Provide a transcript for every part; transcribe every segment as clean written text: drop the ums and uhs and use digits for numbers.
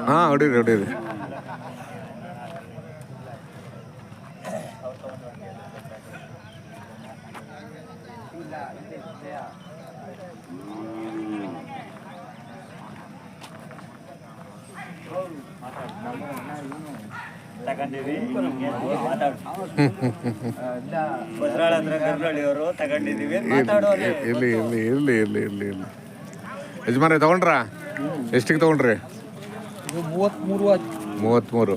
ಹಾಂ ಹೊಡೀರಿ ಹೊಡೀರಿ. ತಗೊಂಡಿವಿ ಅವರು ತಗೊಂಡಿದೀವಿ. ಇರ್ಲಿ ಇರ್ಲಿ ಇರ್ಲಿ ಇರ್ಲಿ ಇರ್ಲಿ ಇರ್ಲಿ. ಯಜಮಾನ್ರೆ ತಗೊಂಡ್ರಾ? ಎಷ್ಟಿಗೆ ತಗೊಂಡ್ರಿ? 33.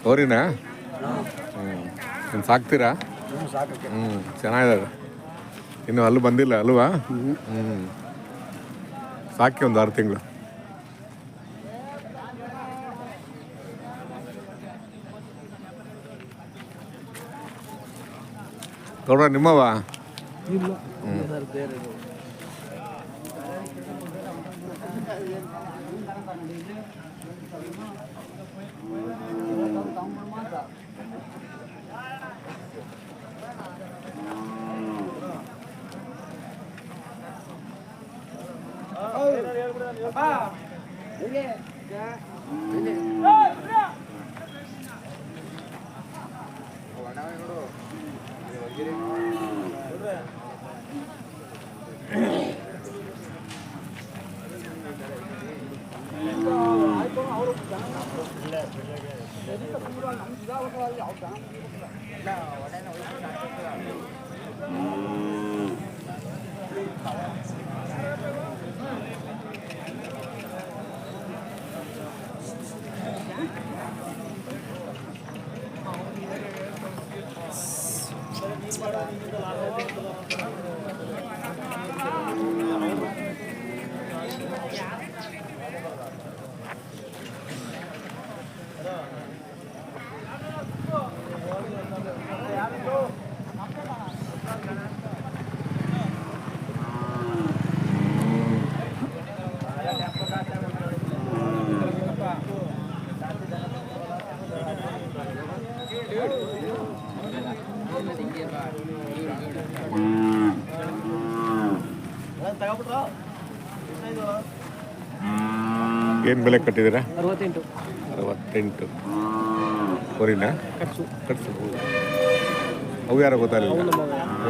ಅವರಿನಾ? ಇನ್ನು ಸಾಕ್ತೀರಾ? ಚೆನ್ನಾಗಿದ್ದಾರೆ. ಇನ್ನು ಹಲ್ಲು ಬಂದಿಲ್ಲ ಅಲ್ವಾ? ಸಾಕಿ ಒಂದು 6 ತಿಂಗಳು. ನೋಡ್ರ ನಿಮ್ಮವ? ಏನು ಬೆಲೆ ಕಟ್ಟಿದ್ದೀರಾ? 68. ಹೊರಿನಾ? ಕಟ್ಸು. ಅವು ಯಾರೋ ಗೊತ್ತಾಗಲಿಲ್ಲ.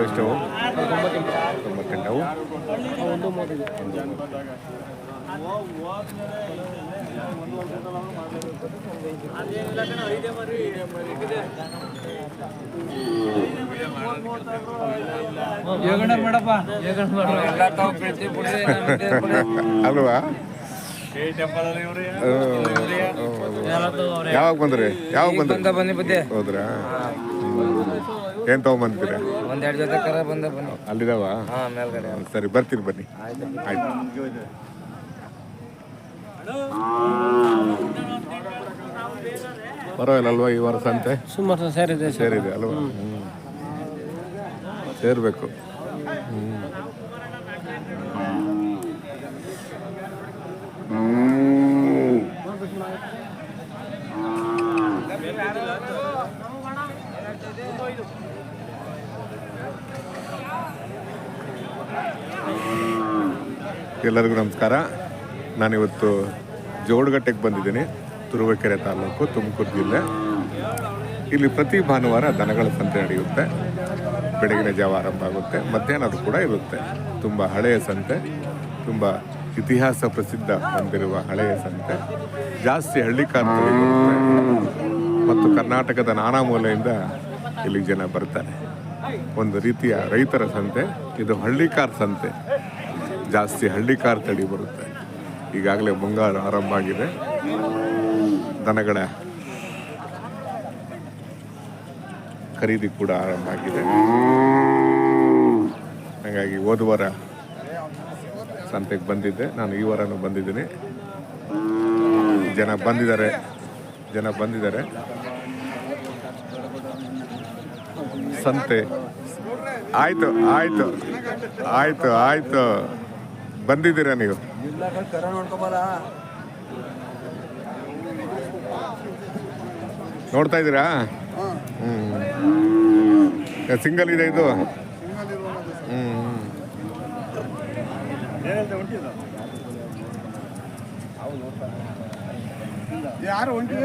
ಎಷ್ಟವು? 98. ಅವು ಅಲ್ವಾ? ಯಾವಾಗ ಬಂದ್ರಿ? ಹೌದ್ರಾ? ಏನ್ ತಗೊಂಬಂದಿದ್ದೀರಾ? ಒಂದೆರಡು ಜೊತೆ ಕರ ಬಂದ ಅಲ್ಲಿದಾವ? ಸರಿ ಬರ್ತೀನಿ ಬನ್ನಿ. ಆಯ್ತು. ಪರವಾಗಿಲ್ಲ ಅಲ್ವಾ ಈ ವಾರ ಸಂತೆ? ಸುಮಾರು ಸೇರಿದೆ ಅಲ್ವಾ? ಸೇರ್ಬೇಕು. ಎಲ್ಲರಿಗೂ ನಮಸ್ಕಾರ. ನಾನಿವತ್ತು ಜೋಡಗಟ್ಟೆಗೆ ಬಂದಿದ್ದೀನಿ. ತುರುವೇಕೆರೆ ತಾಲೂಕು, ತುಮಕೂರು ಜಿಲ್ಲೆ. ಇಲ್ಲಿ ಪ್ರತಿ ಭಾನುವಾರ ದನಗಳ ಸಂತೆ ನಡೆಯುತ್ತೆ. ಬೆಳಗಿನ ಜಾವ ಆರಂಭ ಆಗುತ್ತೆ, ಮಧ್ಯಾಹ್ನದ ಕೂಡ ಇರುತ್ತೆ. ತುಂಬ ಹಳೆಯ ಸಂತೆ, ತುಂಬ ಇತಿಹಾಸ ಪ್ರಸಿದ್ಧ ಹೊಂದಿರುವ ಹಳೆಯ ಸಂತೆ. ಜಾಸ್ತಿ ಹಳ್ಳಿಕಾರರು ಮತ್ತು ಕರ್ನಾಟಕದ ನಾನಾ ಮೂಲೆಯಿಂದ ಇಲ್ಲಿ ಜನ ಬರ್ತಾರೆ. ಒಂದು ರೀತಿಯ ರೈತರ ಸಂತೆ. ಇದು ಹಳ್ಳಿಕಾರ ಸಂತೆ, ಜಾಸ್ತಿ ಹಳ್ಳಿಕಾರ ತಳಿ ಬರುತ್ತೆ. ಈಗಾಗಲೇ ಮುಂಗಾರು ಆರಂಭ ಆಗಿದೆ. ದನಗಳ ಖರೀದಿ ಕೂಡ ಆರಂಭ ಆಗಿದೆ. ಹಾಗಾಗಿ ಹೋದ ವಾರ ಸಂತೆಗೆ ಬಂದಿದ್ದೆ. ನಾನು ಈ ವಾರನೂ ಬಂದಿದ್ದೀನಿ. ಜನ ಬಂದಿದ್ದಾರೆ. ಸಂತೆ ಆಯ್ತು ಬಂದಿದ್ದೀರಾ ನೀವು? ನೋಡ್ತಾ ಇದ್ದೀರಾ? ಸಿಂಗಲ್ ಇದೆ ಇದು. ಯಾರು ಹೊಂಟಿ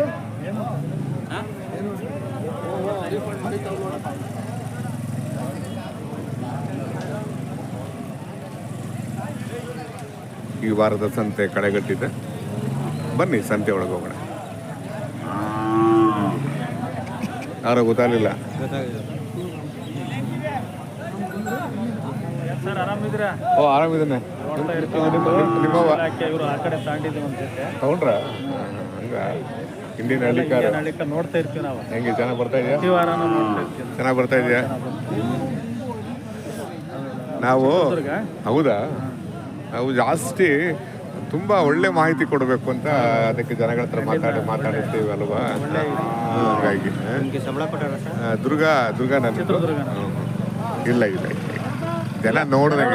ಈ ವಾರದ ಸಂತೆ ಕಳೆಗಟ್ಟಿದೆ. ಬನ್ನಿ ಸಂತೆ ಒಳಗೆ ಹೋಗೋಣ. ಯಾರೋ ಗೊತ್ತಾಗಲಿಲ್ಲ. ಸರ್ ಆರಾಮಿದ್ದೀರಾ? ಓ ಆರಾಮಿದ್ದಾನೆ. ನಿಮ್ಮವ್ವ ತಗೊಂಡ್ರ? ಹಂಗ ಇಂಡಿಯನ್ ಹಳ್ಳಿ ಕಾರ್ ನೋಡ್ತಾ ಇರ್ತೀವಿ ನಾವು. ಹೆಂಗೆ ಚೆನ್ನಾಗಿ ಬರ್ತಾ ಇದೆಯಾ? ಚೆನ್ನಾಗಿ ಬರ್ತಾ ಇದೆಯಾ? ನಾವು ಹೌದಾ, ನಾವು ಜಾಸ್ತಿ ತುಂಬ ಒಳ್ಳೆ ಮಾಹಿತಿ ಕೊಡಬೇಕು ಅಂತ ಅದಕ್ಕೆ ಜನಗಳ ಹತ್ರ ಮಾತಾಡಿರ್ತೀವಿ ಅಲ್ವಾ? ಹಾಗಾಗಿ ದುರ್ಗಾ ಇಲ್ಲ ಜನ ನೋಡ್ದಂಗೆ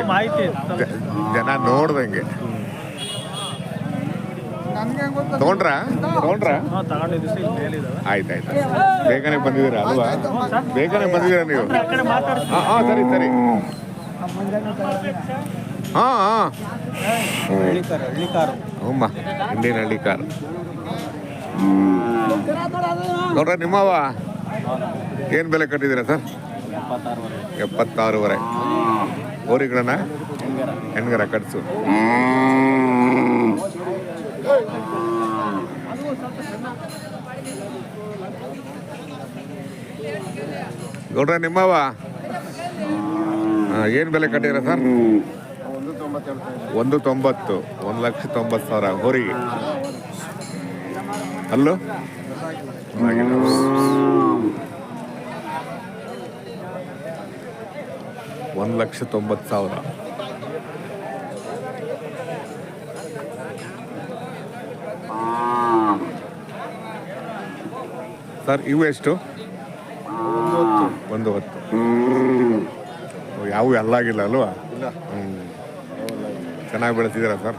ತಗೊಂಡ್ರ ಆಯ್ತಾಯ್ತು. ಬೇಗನೆ ಬಂದಿದ್ದೀರಾ ಅಲ್ವಾ? ಬೇಗನೆ ಬಂದಿದ್ದೀರಾ ನೀವು? ಹಾಂ ಸರಿ ಹಾಂ ಹ್ಞೂ ಇಂಡಿಯನ್ ಹಳ್ಳಿ ಕಾರ್ ನೋಡ್ರ. ನಿಮ್ಮವ ಏನು ಬೆಲೆ ಕಟ್ಟಿದ್ದೀರಾ ಸರ್? 76,000. ಓರಿಗಳನ್ನ ಹೆಣ್ಗರ ಕಟ್ಸು. ನೋಡ್ರ ನಿಮ್ಮವ ಏನು ಬೆಲೆ ಕಟ್ಟಿದ್ದೀರಾ ಸರ್? 190. 1,90,000 ಹೊರಿಗೆ. ಅಲ್ಲೋ 1,90,000. ಸರ್ ಇವು ಎಷ್ಟು? 110. ಯಾವ ಎಲ್ಲಾಗಿಲ್ಲ ಅಲ್ವಾ? ಚೆನ್ನಾಗಿ ಬೆಳೆಸಿದ್ದೀರಾ ಸರ್?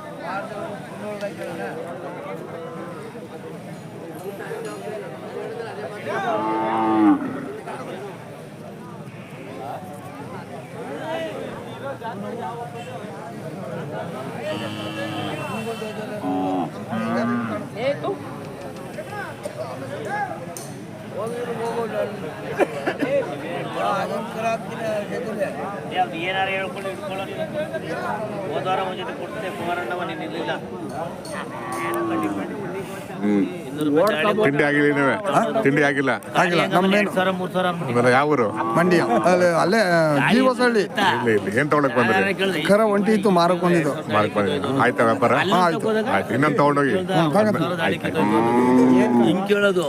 ಏನಾರು ಹೇಳ್ಕೊಂಡು ಇಟ್ಕೊಳ್ಳೋದು. ಹೋದವಾರ ಮುಂಚೆ ಕೊಡ್ತೇನೆ ಕುಮಾರಣ್ಣವ ನೀನು ಇರಲಿಲ್ಲ. ತಿಂಡಿ ಆಗಿಲ್ಲ. ಯಾವ ಊರು? ಮಂಡ್ಯ. ಅಲ್ಲೇ ಜೀವಸಳ್ಳಿ. ಏನ್ ತಗೊಳಕ್ ಬಂದ್ರಿ? ಕರ ಒಂಟಿ ಇತ್ತು ಮಾರಕೊಂಡಿದ್ದು. ಆಯ್ತಾ ವ್ಯಾಪಾರ? ಆಯ್ತು. ಇನ್ನೊಂದು ತಗೊಂಡೋಗಿ ಹಿಂಗ್ ಕೇಳೋದು.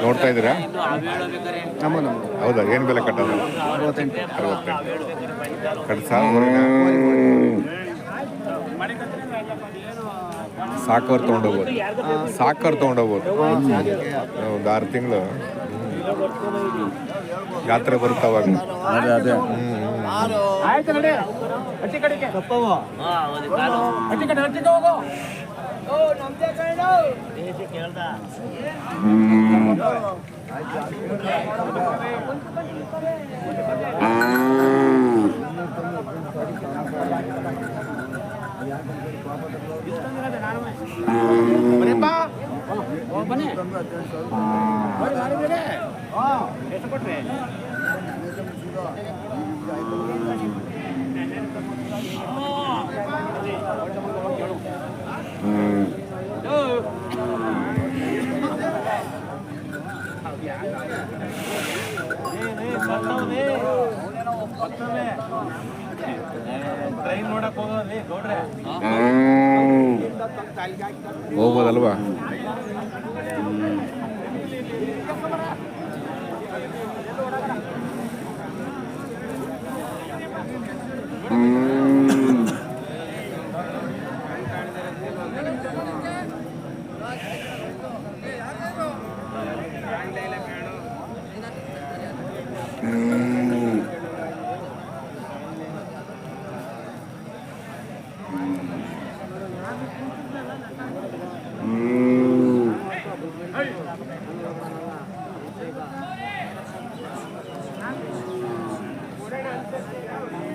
ನೋಡ್ತಾ ಇದ್ದೀರಾ? ಹೌದಾ? ಏನು ಬೆಲೆ ಕಟ್ಟೋದು? 68. ಕಟ್ಸ ಸಾಕವ್ರು ತೊಗೊಂಡೋಗ್ಬೋದು. ಒಂದು 6 ತಿಂಗಳು ಜಾತ್ರೆ ಬರುತ್ತವಾಗ. ಅದೇ ಟ್ರೈನ್ ನೋಡಕ್ ಹೋಗೋದ್ರಿ ಗೌಡ್ರೆ. ಹೋಗ್ಬೋದಲ್ವಾ?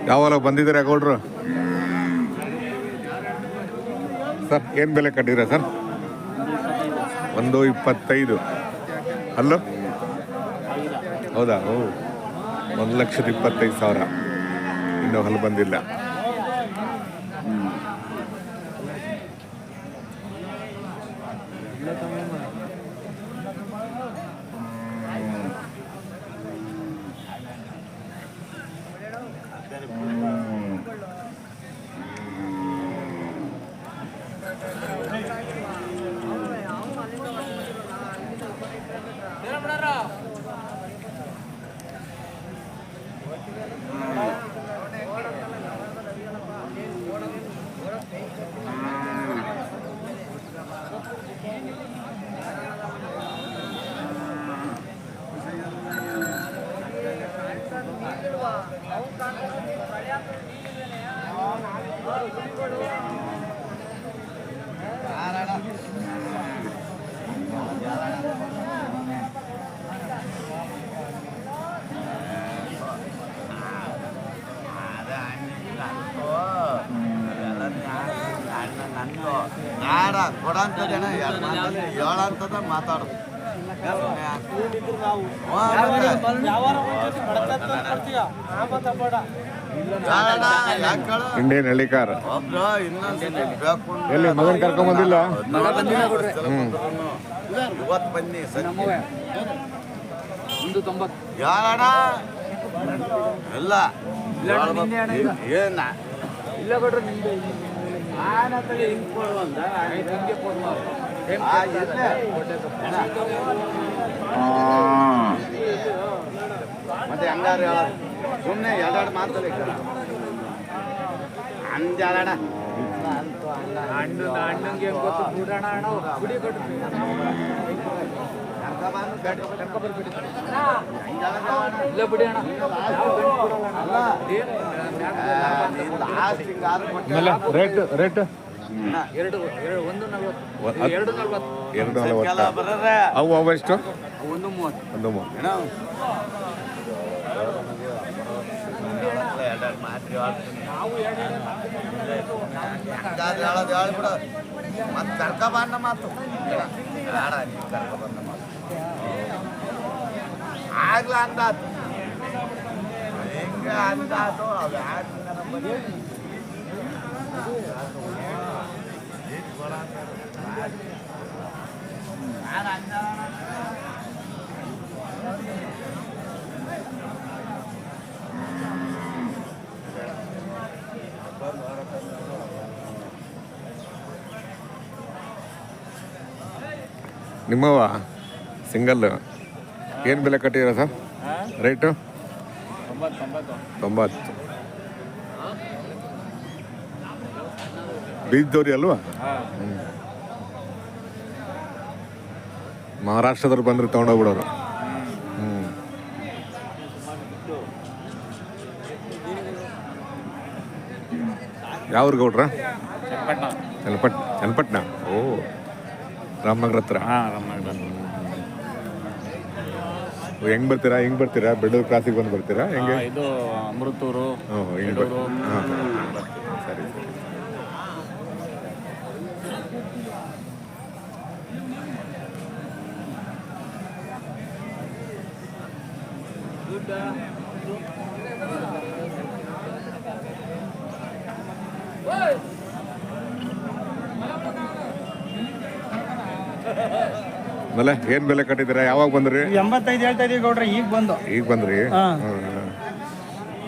ಯಾವಾಗ ಬಂದಿದ್ದೀರಾ ಗೌಡ್ರು? ಸರ್ ಏನು ಬೆಲೆ ಕಟ್ಟಿದ್ದೀರಾ ಸರ್? 1.25. ಅಲ್ಲೋ ಹೌದಾ? ಓ 1,25,000. ಇನ್ನೂ ಹಲ್ಲು ಬಂದಿಲ್ಲ. ಮಾತಾಡೋದು ಇಂಡಿಯನ್ ಹೆಲಿಕಾರ್ ಒಬ್ರು ಇನ್ನೊಂದ್ಸತಿ ಬೇಕು ಎಲ್ಲಿ ಮಗನ್ ಕರ್ಕೊಂಬಂದಿಲ್ಲ? ಇವತ್ತು ಬನ್ನಿ ಯಾರಣ ಎಲ್ಲ ಏನ ಇಲ್ಲ ಕೊಡ್ರಿ ನಿಮ್ದು ಮತ್ತೆ ಹಂಗಾರ ಸುಮ್ಮನೆ ಎರಡೆರಡು ಮಾತಲ್ಲ ಅಂಜಾಡ ಅಣ್ಣಂಗೆ ಗೊತ್ತು ಬಿಡೋಣ ಅಣ್ಣ ಗುಡಿ ಕೊಡ್ರಿ ಇಲ್ಲ ಬಿಡಿ ಅಣ್ಣ ರೇಟ್ ರೇಟ್ 240 ಅವು ಎಷ್ಟು? 130 ಹೇಳ್ಬಿಡ ಮತ್ತೆ ಕರ್ಕೊಬಂದ ಮಾತು ಬೇಡ ನೀ ಕರ್ಕೊಬಂದ ಮಾತು ಆಗ್ಲ ಅಂದಾತು ಹಿಂಗ ಅಂದಾತು ಅದು ನಿಮ್ಮವ ಸಿಂಗಲ್ ಏನು ಬೆಲೆ ಕಟ್ಟಿದ್ದೀರಾ ಸರ್? ರೇಟು 90. ಬೀಜದವ್ರಿ ಅಲ್ವಾ? ಮಹಾರಾಷ್ಟ್ರದವ್ರು ಬಂದ್ರೆ ತೊಗೊಂಡೋಗ್ಬಿಡೋರು. ಯಾವ್ರು ಗೌಡ್ರ? ಚನ್ನಪಟ್ಟಣ. ಓ ರಾಮನಗರ ಹತ್ರ. ಹೆಂಗ್ ಬರ್ತೀರಾ? ಬೆಳ್ಳೂರು ಕ್ರಾಸಿಗೆ ಬಂದು ಬರ್ತೀರಾ? ಹೆಂಗೆ? ಇದು ಅಮೃತೂರು. ಸರಿ. ಆಮೇಲೆ ಏನ್ ಬೆಲೆ ಕಟ್ಟಿದ್ದೀರಾ? ಯಾವಾಗ ಬಂದ್ರಿ? 85 ಹೇಳ್ತಾ ಇದೀವಿ ಗೌಡ್ರೆ. ಈಗ ಬಂದ್ರಿ?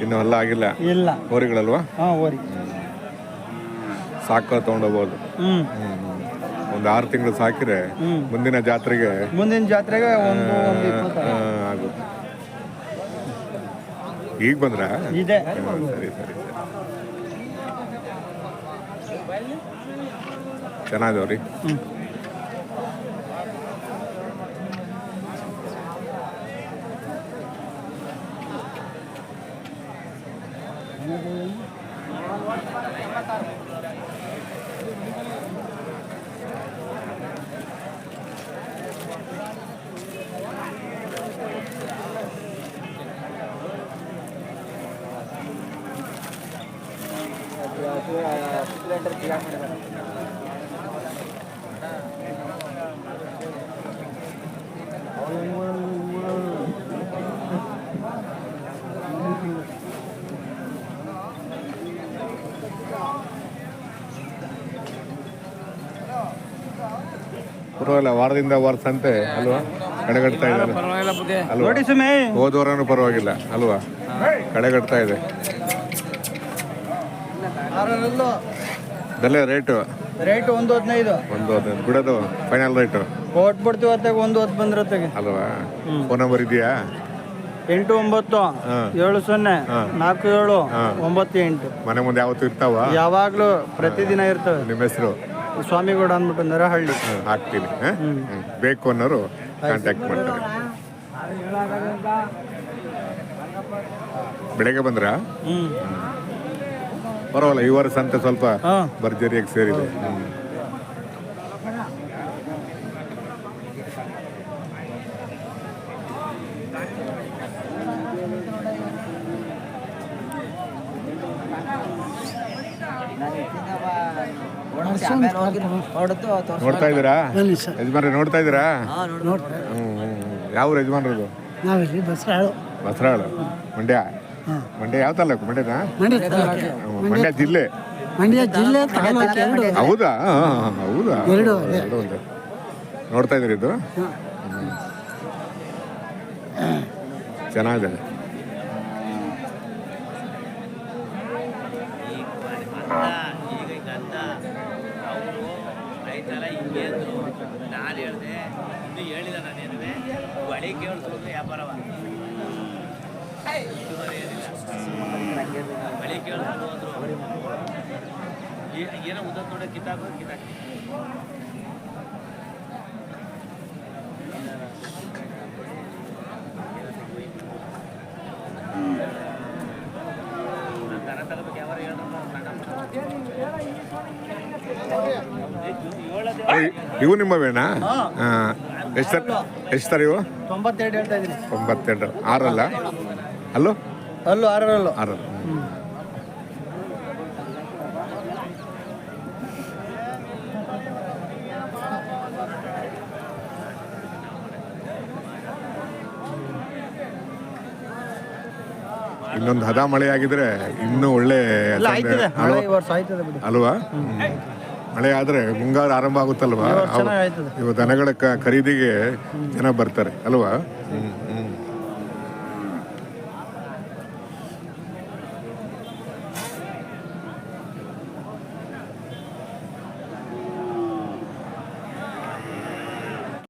ಇನ್ನೂ ಎಲ್ಲ ಆಗಿಲ್ಲ. ಇಲ್ಲ ಓರಿಗಳಲ್ವಾ? ಓರಿ ಸಾಕ ತೊಗೊಂಡೋಗ್ಬೋದು. ಹ್ಮ್ ಒಂದು 6 ತಿಂಗಳು ಸಾಕಿದ್ರೆ ಮುಂದಿನ ಜಾತ್ರೆಗೆ ಮುಂದಿನ ಜಾತ್ರೆಗೆ ಒಂದು 20 ಆಗುತ್ತೆ. ಈಗ ಬಂದ್ರ ಇದೆ. ಸರಿ ಚೆನ್ನಾಗಿದವ್ರಿ. ಪರವಾಗಿಲ್ಲ, ವಾರದಿಂದ ವಾರ ಸಂತೆ ಅಲ್ವಾ, ಕಡೆಗಟ್ತಾ ಇದೆ ಅಲ್ವಾ? ನೋಡಿ ಸುಮೇ, ಹೋದವರನು ಪರವಾಗಿಲ್ಲ ಅಲ್ವಾ, ಕಡೆಗಟ್ತಾ ಇದೆ. ಬೆಲೆ ರೇಟು ರೇಟ್ 1.15. 1.15 ಬಿಡೋದು ಫೈನಲ್ ರೇಟು ಕೊಟ್ಬಿಡ್ತೀವಿ ಹೊತ್ತಾಗ 1.10 ಬಂದಿರತ್ತಾಗೆ. ಅಲ್ವಾ? ಫೋನ್ ನಂಬರ್ ಇದೆಯಾ? 89 70 47 98. ಮನೆ ಮುಂದೆ ಯಾವತ್ತು ಇರ್ತಾವ? ಯಾವಾಗ್ಲೂ ಪ್ರತಿದಿನ ಇರ್ತವೆ. ನಿಮ್ಮ ಹೆಸರು? ಸ್ವಾಮಿಗೌಡ ಅಂದ್ಬಿಟ್ಟು ನರಹಳ್ಳಿ. ಹಾಕ್ತೀನಿ. ಬೇಕು ಅನ್ನೋರು ಕಾಂಟ್ಯಾಕ್ಟ್ ಮಾಡ್ತಾರೆ. ಬೆಳಗ್ಗೆ ಬಂದ್ರಾ? ಪರವಾಗಿಲ್ಲ, ಈ ವಾರ ಸಂತೆ ಸ್ವಲ್ಪ ಭರ್ಜರಿಯಾಗಿ ಸೇರಿದೆ. ನೋಡ್ತಾ ಇದ್ದೀರಾ ಯಜಮಾನ್ರಿ? ನೋಡ್ತಾ ಇದ್ದೀರಾ? ಯಾವ ಯಜಮಾನ್ರದು? ನಾವಿಲ್ಲಿ ಬಸರಾಳು. ಬಸರಾಳು, ಮಂಡ್ಯ. ಮಂಡ್ಯ ಯಾವ ತಾಲೂಕು? ಮಂಡ್ಯನಾ? ಮಂಡ್ಯ ಜಿಲ್ಲೆ. ಮಂಡ್ಯ ಜಿಲ್ಲೆ ತಾಲೂಕು ಎರಡು. ಹೌದಾ? ಹೌದಾ? ಎರಡು ಒಂದೇ. ನೋಡ್ತಾ ಇದ್ದೀರಿ ಇದು? ಚೆನ್ನಾಗಿದೆ. ಈಗ ಗಂಧ ಅವರು ರೈತರ ಹಿಂಗೆ ಅಂದರು. ನಾನು ಹೇಳಿದೆ, ಇನ್ನೂ ಹೇಳಿಲ್ಲ ನಾನೇನುವೆ, ಬಳಿ ಕೇಳಿದ್ರು ವ್ಯಾಪಾರವ ಬಳಿ ಕೇಳಿದ್ರು ಅಂದರು. ಏನೋ ಉದ್ದ ನೋಡೋ ಕಿತ್ತಾಕಿ ದನ ತಗೋಬೇಕು. ಯಾವಾಗ ಇವು ನಿಮ್ಮವೇನಾ? ಎಷ್ಟು ತರ ಇವು? 92 ಹೇಳ್ತಾ ಇದ್ದೀನಿ. 92. 6 ಅಲ್ಲ? ಅಲ್ಲೋ? ಅಲ್ಲೂ 6 6. ಇನ್ನೊಂದು ಹದ ಮಳೆ ಆಗಿದ್ರೆ ಇನ್ನೂ ಒಳ್ಳೆ ಆಯ್ತದೆ, ಮಳೆ ಈ ವರ್ಷ ಆಯ್ತದೆ ಬಿಡಿ. ಅಲ್ವಾ? ಮಳೆ ಆದ್ರೆ ಮುಂಗಾರು ಆರಂಭ ಆಗುತ್ತಲ್ವಾ? ಚೆನ್ನಾಗಿ ಆಯ್ತದೆ. ಇವು ದನಗಳ ಖರೀದಿಗೆ ಜನ ಬರ್ತಾರೆ ಅಲ್ವಾ?